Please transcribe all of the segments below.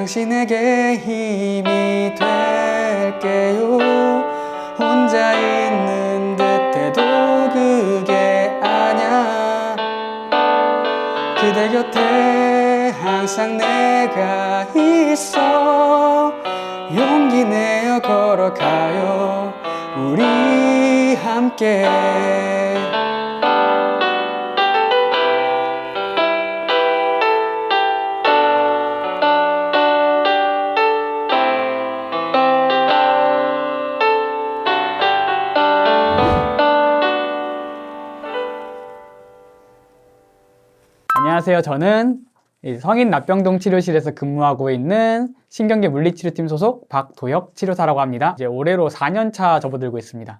당신에게 힘이 될게요. 혼자 있는 듯해도 그게 아냐. 그대 곁에 항상 내가 있어. 용기 내어 걸어가요 우리 함께. 안녕하세요. 저는 성인 납병동 치료실에서 근무하고 있는 신경계 물리치료팀 소속 박도혁 치료사라고 합니다. 이제 올해로 4년차 접어들고 있습니다.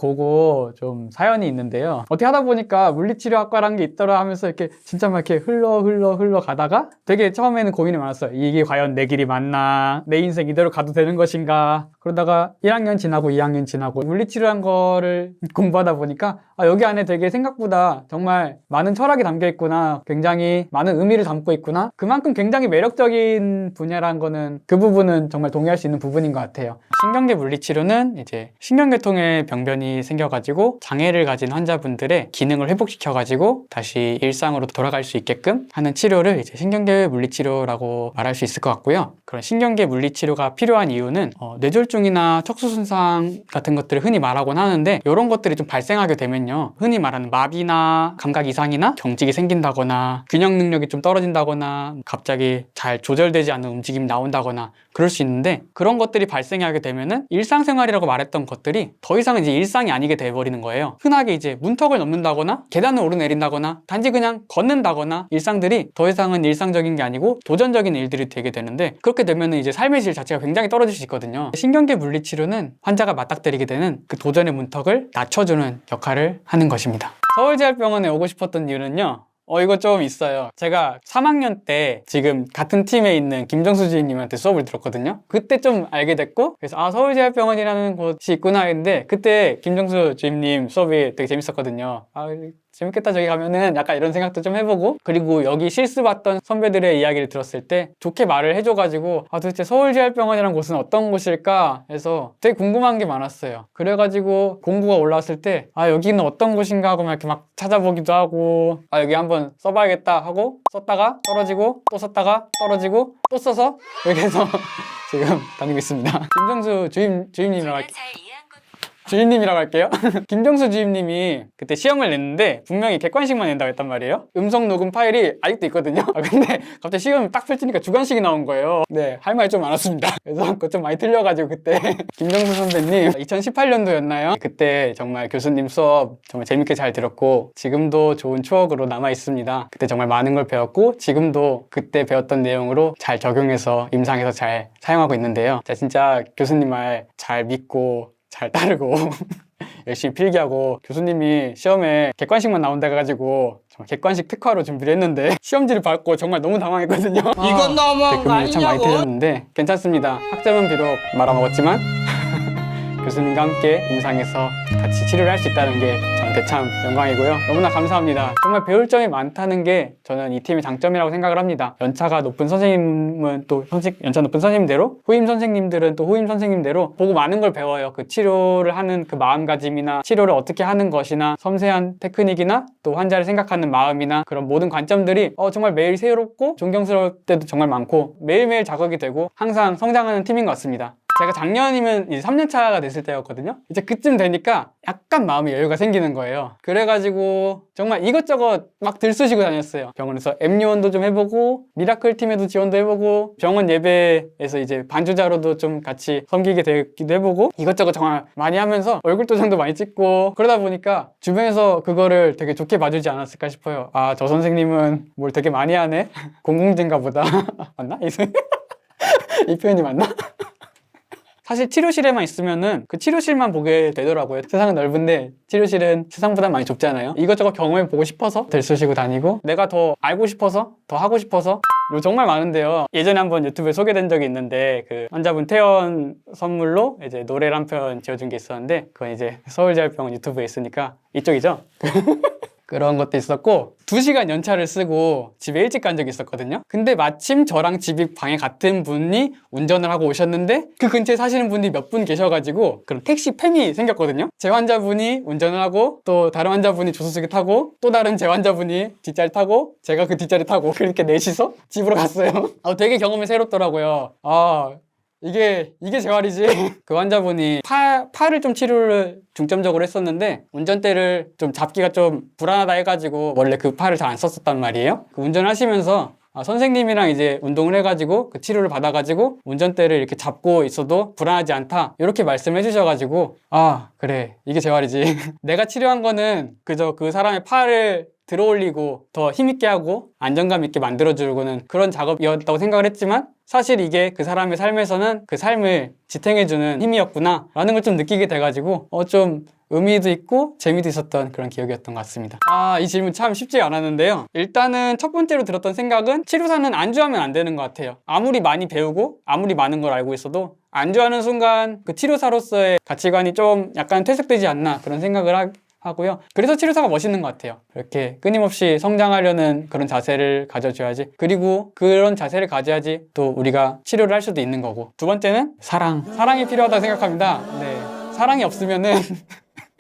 그거 좀 사연이 있는데요. 어떻게 하다 보니까 물리치료학과라는 게 있더라 하면서 이렇게 진짜 막 이렇게 흘러 가다가 되게 처음에는 고민이 많았어요. 이게 과연 내 길이 맞나? 내 인생 이대로 가도 되는 것인가? 그러다가 1학년 지나고 2학년 지나고 물리치료한 거를 공부하다 보니까 여기 안에 되게 생각보다 정말 많은 철학이 담겨 있구나. 굉장히 많은 의미를 담고 있구나. 그만큼 굉장히 매력적인 분야라는 거는 그 부분은 정말 동의할 수 있는 부분인 것 같아요. 신경계 물리치료는 이제 신경계통의 병변이 생겨가지고 장애를 가진 환자분들의 기능을 회복시켜가지고 다시 일상으로 돌아갈 수 있게끔 하는 치료를 이제 신경계 물리치료라고 말할 수 있을 것 같고요. 그런 신경계 물리치료가 필요한 이유는 뇌졸중이나 척수손상 같은 것들을 흔히 말하곤 하는데 이런 것들이 좀 발생하게 되면요. 흔히 말하는 마비나 감각 이상이나 경직이 생긴다거나 균형 능력이 좀 떨어진다거나 갑자기 잘 조절되지 않는 움직임이 나온다거나 그럴 수 있는데 그런 것들이 발생하게 되면은 일상생활이라고 말했던 것들이 더 이상은 이제 일상이 아니게 돼버리는 거예요. 흔하게 이제 문턱을 넘는다거나 계단을 오르내린다거나 단지 그냥 걷는다거나 일상들이 더 이상은 일상적인 게 아니고 도전적인 일들이 되게 되는데 그렇게 되면은 이제 삶의 질 자체가 굉장히 떨어질 수 있거든요. 신경계 물리치료는 환자가 맞닥뜨리게 되는 그 도전의 문턱을 낮춰주는 역할을 하는 것입니다. 서울재활병원에 오고 싶었던 이유는요. 이거 좀 있어요. 제가 3학년 때 지금 같은 팀에 있는 김정수 주임님한테 수업을 들었거든요. 그때 좀 알게 됐고 그래서 서울재활병원이라는 곳이 있구나 했는데 그때 김정수 주임님 수업이 되게 재밌었거든요. 재밌겠다 저기 가면은 약간 이런 생각도 좀 해보고 그리고 여기 실습 왔던 선배들의 이야기를 들었을 때 좋게 말을 해줘가지고 도대체 서울재활병원이라는 곳은 어떤 곳일까 해서 되게 궁금한 게 많았어요. 그래가지고 공부가 올라왔을 때 여기는 어떤 곳인가 하고 막 이렇게 막 찾아보기도 하고 여기 한번 써봐야겠다 하고 썼다가 떨어지고 또 썼다가 떨어지고 또 써서 이렇게 해서 지금 다니고 있습니다. 김정수 주임님이라고 주임님이라고 할게요. 김정수 주임님이 그때 시험을 냈는데 분명히 객관식만 낸다고 했단 말이에요. 음성 녹음 파일이 아직도 있거든요. 근데 갑자기 시험을 딱 펼치니까 주관식이 나온 거예요. 네, 할 말이 좀 많았습니다. 그래서 그거 좀 많이 틀려가지고 그때 김정수 선배님 2018년도였나요? 그때 정말 교수님 수업 정말 재밌게 잘 들었고 지금도 좋은 추억으로 남아 있습니다. 그때 정말 많은 걸 배웠고 지금도 그때 배웠던 내용으로 잘 적용해서 임상에서 잘 사용하고 있는데요. 진짜 교수님 말 잘 믿고 잘 따르고 열심히 필기하고 교수님이 시험에 객관식만 나온다 해가지고 정말 객관식 특화로 준비를 했는데 시험지를 받고 정말 너무 당황했거든요. 이건 너무한 거 댓글 참 많이 아니냐고. 틀렸는데 괜찮습니다. 학점은 비록 말아먹었지만 교수님과 함께 임상에서 같이 치료를 할 수 있다는 게 저한테 참 영광이고요. 너무나 감사합니다. 정말 배울 점이 많다는 게 저는 이 팀의 장점이라고 생각을 합니다. 연차가 높은 선생님은 또 연차 높은 선생님대로 후임 선생님들은 또 후임 선생님대로 보고 많은 걸 배워요. 그 치료를 하는 그 마음가짐이나 치료를 어떻게 하는 것이나 섬세한 테크닉이나 또 환자를 생각하는 마음이나 그런 모든 관점들이 정말 매일 새롭고 존경스러울 때도 정말 많고 매일매일 자극이 되고 항상 성장하는 팀인 것 같습니다. 제가 작년이면 이제 3년차가 됐을 때였거든요. 이제 그쯤 되니까 약간 마음의 여유가 생기는 거예요. 그래가지고 정말 이것저것 막 들쑤시고 다녔어요. 병원에서 앱요원도 좀 해보고 미라클 팀에도 지원도 해보고 병원 예배에서 이제 반주자로도 좀 같이 섬기게 되기도 해보고 이것저것 정말 많이 하면서 얼굴 도장도 많이 찍고 그러다 보니까 주변에서 그거를 되게 좋게 봐주지 않았을까 싶어요. 저 선생님은 뭘 되게 많이 하네? 공공진가 보다. 맞나? 이 표현이 맞나? 사실 치료실에만 있으면은 그 치료실만 보게 되더라고요. 세상은 넓은데 치료실은 세상보다 많이 좁잖아요. 이것저것 경험해보고 싶어서 들쑤시고 다니고 내가 더 알고 싶어서 더 하고 싶어서 정말 많은데요. 예전에 한번 유튜브에 소개된 적이 있는데 그 환자분 퇴원 선물로 이제 노래를 한 편 지어준 게 있었는데 그건 이제 서울재활병원 유튜브에 있으니까 이쪽이죠. 그런 것도 있었고 2시간 연차를 쓰고 집에 일찍 간 적이 있었거든요. 근데 마침 저랑 집이 방에 같은 분이 운전을 하고 오셨는데 그 근처에 사시는 분이 몇 분 계셔가지고 그런 택시 팸이 생겼거든요. 제 환자분이 운전을 하고 또 다른 환자분이 조수석에 타고 또 다른 제 환자분이 뒷자리 타고 제가 그 뒷자리 타고 그렇게 넷이서 집으로 갔어요. 되게 경험이 새롭더라고요. 이게 재활이지. 그 환자분이 팔을 좀 치료를 중점적으로 했었는데 운전대를 좀 잡기가 좀 불안하다 해가지고 원래 그 팔을 잘 안 썼었단 말이에요. 그 운전을 하시면서 선생님이랑 이제 운동을 해가지고 그 치료를 받아가지고 운전대를 이렇게 잡고 있어도 불안하지 않다 이렇게 말씀해 주셔가지고 그래 이게 재활이지. 내가 치료한 거는 그저 그 사람의 팔을 들어올리고 더 힘있게 하고 안정감 있게 만들어주고는 그런 작업이었다고 생각을 했지만 사실 이게 그 사람의 삶에서는 그 삶을 지탱해주는 힘이었구나 라는 걸 좀 느끼게 돼가지고 좀 의미도 있고 재미도 있었던 그런 기억이었던 것 같습니다. 이 질문 참 쉽지 않았는데요. 일단은 첫 번째로 들었던 생각은 치료사는 안주하면 안 되는 것 같아요. 아무리 많이 배우고 아무리 많은 걸 알고 있어도 안주하는 순간 그 치료사로서의 가치관이 좀 약간 퇴색되지 않나 그런 생각을 하고요. 그래서 치료사가 멋있는 것 같아요. 이렇게 끊임없이 성장하려는 그런 자세를 가져줘야지. 그리고 그런 자세를 가져야지 또 우리가 치료를 할 수도 있는 거고. 두 번째는 사랑이 필요하다고 생각합니다. 네, 사랑이 없으면은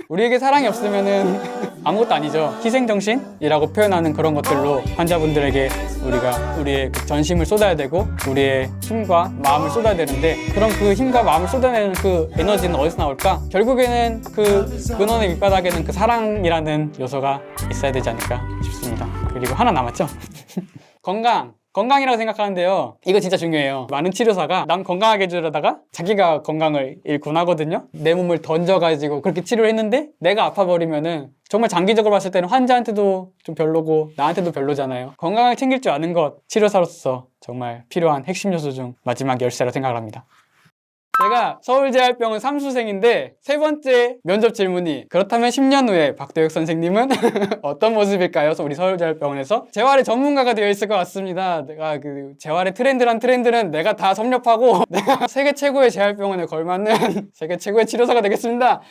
우리에게 사랑이 없으면은 아무것도 아니죠. 희생정신이라고 표현하는 그런 것들로 환자분들에게 우리가 우리의 그 전심을 쏟아야 되고 우리의 힘과 마음을 쏟아야 되는데 그럼 그 힘과 마음을 쏟아내는 그 에너지는 어디서 나올까? 결국에는 그 근원의 밑바닥에는 그 사랑이라는 요소가 있어야 되지 않을까 싶습니다. 그리고 하나 남았죠? 건강이라고 생각하는데요. 이거 진짜 중요해요. 많은 치료사가 남 건강하게 해주려다가 자기가 건강을 잃곤 하거든요. 내 몸을 던져가지고 그렇게 치료를 했는데 내가 아파버리면은 정말 장기적으로 봤을 때는 환자한테도 좀 별로고 나한테도 별로잖아요. 건강을 챙길 줄 아는 것 치료사로서 정말 필요한 핵심 요소 중 마지막 열쇠라고 생각을 합니다. 제가 서울재활병원 3수생인데 세 번째 면접 질문이 그렇다면 10년 후에 박도혁 선생님은 어떤 모습일까요? 우리 서울재활병원에서 재활의 전문가가 되어 있을 것 같습니다. 내가 그 재활의 트렌드는 내가 다 섭렵하고 내가 세계 최고의 재활병원에 걸맞는 세계 최고의 치료사가 되겠습니다.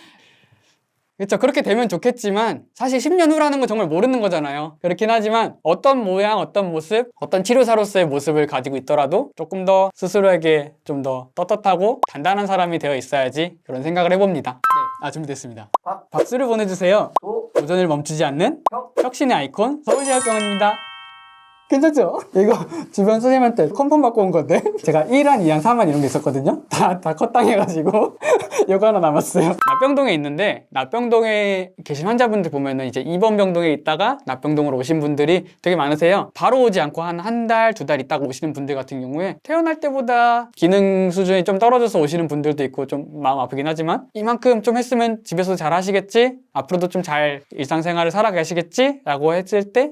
그렇죠. 그렇게 되면 좋겠지만 사실 10년 후라는 건 정말 모르는 거잖아요. 그렇긴 하지만 어떤 모양, 어떤 모습, 어떤 치료사로서의 모습을 가지고 있더라도 조금 더 스스로에게 좀 더 떳떳하고 단단한 사람이 되어 있어야지 그런 생각을 해봅니다. 네, 준비됐습니다. 박수를 보내주세요. 도전을 멈추지 않는 혁신의 아이콘 서울재활병원입니다. 괜찮죠? 이거 주변 선생님한테 컨펌 받고 온 건데 제가 1안, 2안, 3안 이런 게 있었거든요. 다 컷당해가지고 이거 하나 남았어요. 납병동에 있는데 납병동에 계신 환자분들 보면은 이제 2번 병동에 있다가 납병동으로 오신 분들이 되게 많으세요. 바로 오지 않고 한 달, 2달 있다가 오시는 분들 같은 경우에 태어날 때보다 기능 수준이 좀 떨어져서 오시는 분들도 있고 좀 마음 아프긴 하지만 이만큼 좀 했으면 집에서 잘 하시겠지? 앞으로도 좀 잘 일상생활을 살아가시겠지? 라고 했을 때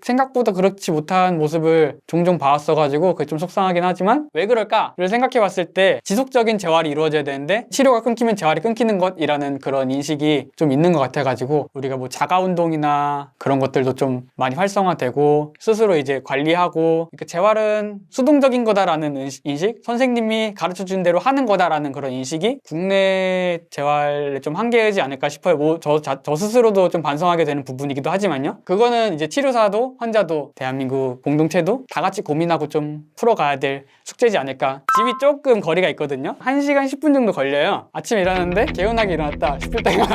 생각보다 그렇지 못한 모습을 종종 봐왔어가지고 그게 좀 속상하긴 하지만 왜 그럴까를 생각해봤을 때 지속적인 재활이 이루어져야 되는데 치료가 끊기면 재활이 끊기는 것이라는 그런 인식이 좀 있는 것 같아가지고 우리가 뭐 자가운동이나 그런 것들도 좀 많이 활성화되고 스스로 이제 관리하고 그러니까 재활은 수동적인 거다라는 인식, 선생님이 가르쳐준 대로 하는 거다라는 그런 인식이 국내 재활에 좀 한계이지 않을까 싶어요. 저 스스로도 좀 반성하게 되는 부분이기도 하지만요. 그거는 이제 치료사도 환자도 대한민국 공동체도 다 같이 고민하고 좀 풀어가야 될 숙제지 않을까. 집이 조금 거리가 있거든요. 1시간 10분 정도 걸려요. 아침에 일어났는데 개운하게 일어났다 싶을 때가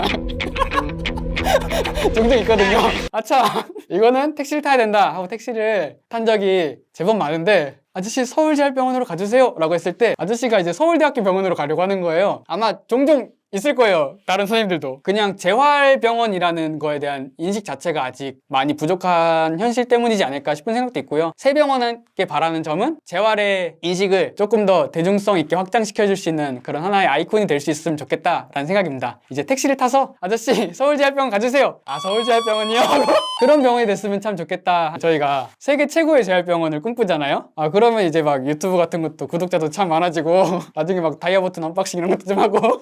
종종 있거든요. 아차 이거는 택시를 타야 된다 하고 택시를 탄 적이 제법 많은데 아저씨 서울재활병원으로 가주세요 라고 했을 때 아저씨가 이제 서울대학교 병원으로 가려고 하는 거예요. 아마 종종 있을 거예요. 다른 선생님들도. 그냥 재활병원이라는 거에 대한 인식 자체가 아직 많이 부족한 현실 때문이지 않을까 싶은 생각도 있고요. 새 병원에게 바라는 점은 재활의 인식을 조금 더 대중성 있게 확장시켜줄 수 있는 그런 하나의 아이콘이 될 수 있으면 좋겠다라는 생각입니다. 이제 택시를 타서 아저씨 서울재활병원 가주세요. 서울재활병원이요? 그런 병원이 됐으면 참 좋겠다. 저희가 세계 최고의 재활병원을 꿈꾸잖아요. 그러면 이제 막 유튜브 같은 것도 구독자도 참 많아지고 나중에 막 다이아 버튼 언박싱 이런 것도 좀 하고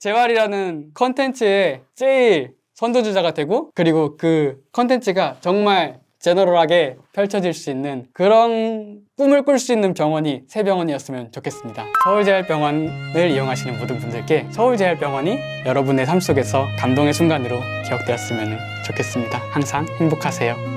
재활이라는 컨텐츠의 제일 선두주자가 되고 그리고 그 컨텐츠가 정말 제너럴하게 펼쳐질 수 있는 그런 꿈을 꿀 수 있는 병원이 새 병원이었으면 좋겠습니다. 서울재활병원을 이용하시는 모든 분들께 서울재활병원이 여러분의 삶 속에서 감동의 순간으로 기억 기억되었으면 좋겠습니다. 항상 행복하세요.